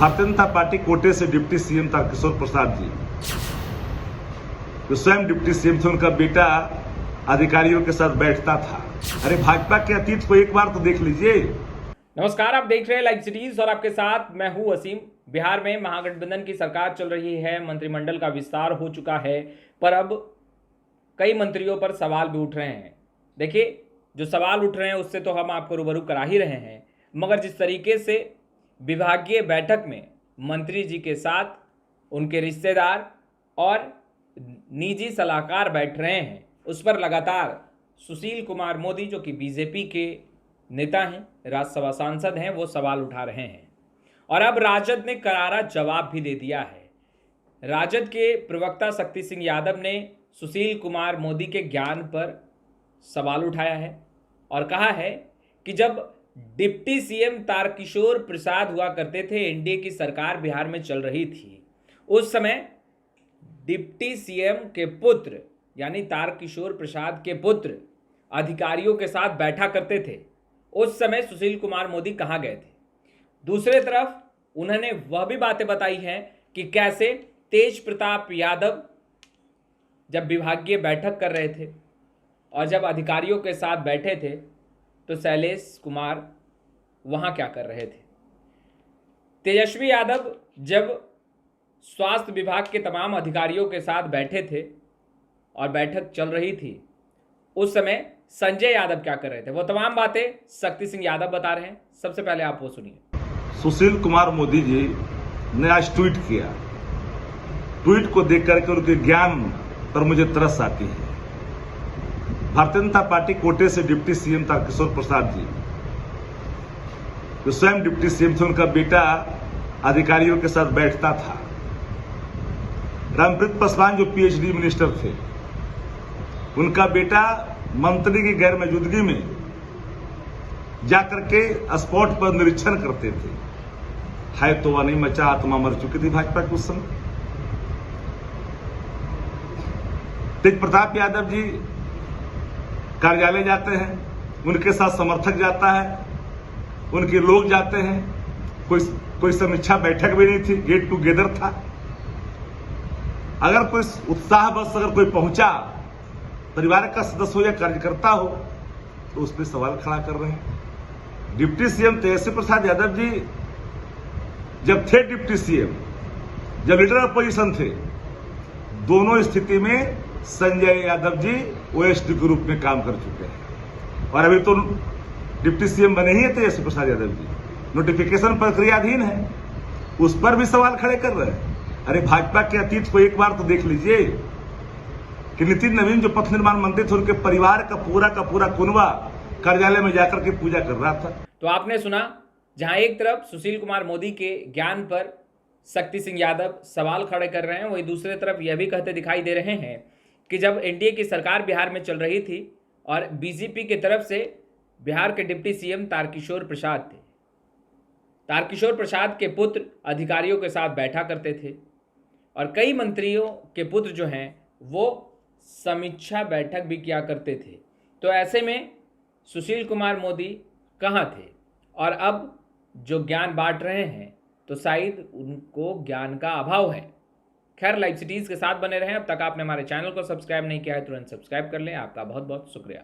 Bharatiya Janata party कोटे से deputy CM Tarkishore Prasad ji, जो स्वयं डिप्टी सीएम थे, उनका बेटा अधिकारियों के साथ बैठता था। अरे भाजपा के अतीत को एक बार तो देख लीजिए। नमस्कार, आप देख रहे हैं लाइव सिटीज और आपके साथ मैं हूं वसीम। बिहार में महागठबंधन की सरकार चल रही है, मंत्रिमंडल का विस्तार हो चुका है, पर अब कई मंत्रियों पर सवाल भी उठ रहे हैं। देखिए, जो सवाल उठ रहे हैं उससे तो हम आपको रूबरू करा ही रहे हैं, मगर जिस तरीके से विभागीय बैठक में मंत्री जी के साथ उनके रिश्तेदार और निजी सलाहकार बैठ रहे हैं, उस पर लगातार सुशील कुमार मोदी, जो कि बीजेपी के नेता हैं, राज्यसभा सांसद हैं, वो सवाल उठा रहे हैं। और अब राजद ने करारा जवाब भी दे दिया है। राजद के प्रवक्ता शक्ति सिंह यादव ने सुशील कुमार मोदी के ज्ञान पर सवाल उठाया है और कहा है कि जब डिप्टी सीएम तारकिशोर प्रसाद हुआ करते थे, एनडीए की सरकार बिहार में चल रही थी, उस समय डिप्टी सीएम के पुत्र यानी तारकिशोर प्रसाद के पुत्र अधिकारियों के साथ बैठा करते थे। उस समय सुशील कुमार मोदी कहाँ गए थे? दूसरे तरफ उन्होंने वह भी बातें बताई हैं कि कैसे तेज प्रताप यादव जब विभागीय बैठक कर रहे थे और जब अधिकारियों के साथ बैठे थे तो शैलेश कुमार वहाँ क्या कर रहे थे। तेजस्वी यादव जब स्वास्थ्य विभाग के तमाम अधिकारियों के साथ बैठे थे और बैठक चल रही थी, उस समय संजय यादव क्या कर रहे थे। वो तमाम बातें शक्ति सिंह यादव बता रहे हैं। सबसे पहले आप वो सुनिए। सुशील कुमार मोदी जी ने आज ट्वीट किया। ट्वीट को देख करके उनके ज्ञान पर मुझे तरस आती है। भारतीय जनता पार्टी कोटे से डिप्टी सीएम तारकिशोर प्रसाद जी, जो स्वयं डिप्टी सीएम थे, उनका बेटा अधिकारियों के साथ बैठता था। रामप्रीत पासवान जो पीएचडी मिनिस्टर थे, उनका बेटा मंत्री की गैर मौजूदगी में जाकर के स्पॉट पर निरीक्षण करते थे। है तो वह नहीं मचा, आत्मा मर चुकी थी भाजपा के उस समय। तेज प्रताप यादव जी कार्यालय जाते हैं, उनके साथ समर्थक जाता है, उनके लोग जाते हैं। कोई समीक्षा बैठक भी नहीं थी, गेट टुगेदर था। अगर कोई उत्साह बस अगर कोई पहुंचा, परिवार का सदस्य हो या कार्यकर्ता हो, तो उस पर सवाल खड़ा कर रहे हैं। डिप्टी सीएम तेजस्वी प्रसाद यादव जी जब थे डिप्टी सीएम, जब लीडर अपोजिशन थे, दोनों स्थिति में संजय यादव जी ओएसडी के रूप में काम कर चुके हैं और अभी तो डिप्टी सीएम बने ही है तेजस्वी प्रसाद यादव जी। नोटिफिकेशन प्रक्रियाधीन है, उस पर भी सवाल खड़े कर रहे हैं। अरे भाजपा के अतीत को एक बार तो देख लीजिए कि नितिन नवीन जो पथ निर्माण मंत्री थे, उनके परिवार का पूरा कुनबा कार्यालय में जाकर के पूजा कर रहा था। तो आपने सुना, जहां एक तरफ सुशील कुमार मोदी के ज्ञान पर शक्ति सिंह यादव सवाल खड़े कर रहे हैं, वहीं दूसरे तरफ यह भी कहते दिखाई दे रहे हैं कि जब एनडीए की सरकार बिहार में चल रही थी और बीजेपी की तरफ से बिहार के डिप्टी सीएम तारकिशोर प्रसाद थे, तारकिशोर प्रसाद के पुत्र अधिकारियों के साथ बैठा करते थे और कई मंत्रियों के पुत्र जो हैं वो समीक्षा बैठक भी किया करते थे। तो ऐसे में सुशील कुमार मोदी कहाँ थे? और अब जो ज्ञान बांट रहे हैं तो शायद उनको ज्ञान का अभाव है। खैर, लाइव सिटीज़ के साथ बने रहें। अब तक आपने हमारे चैनल को सब्सक्राइब नहीं किया है, तुरंत सब्सक्राइब कर लें। आपका बहुत बहुत शुक्रिया।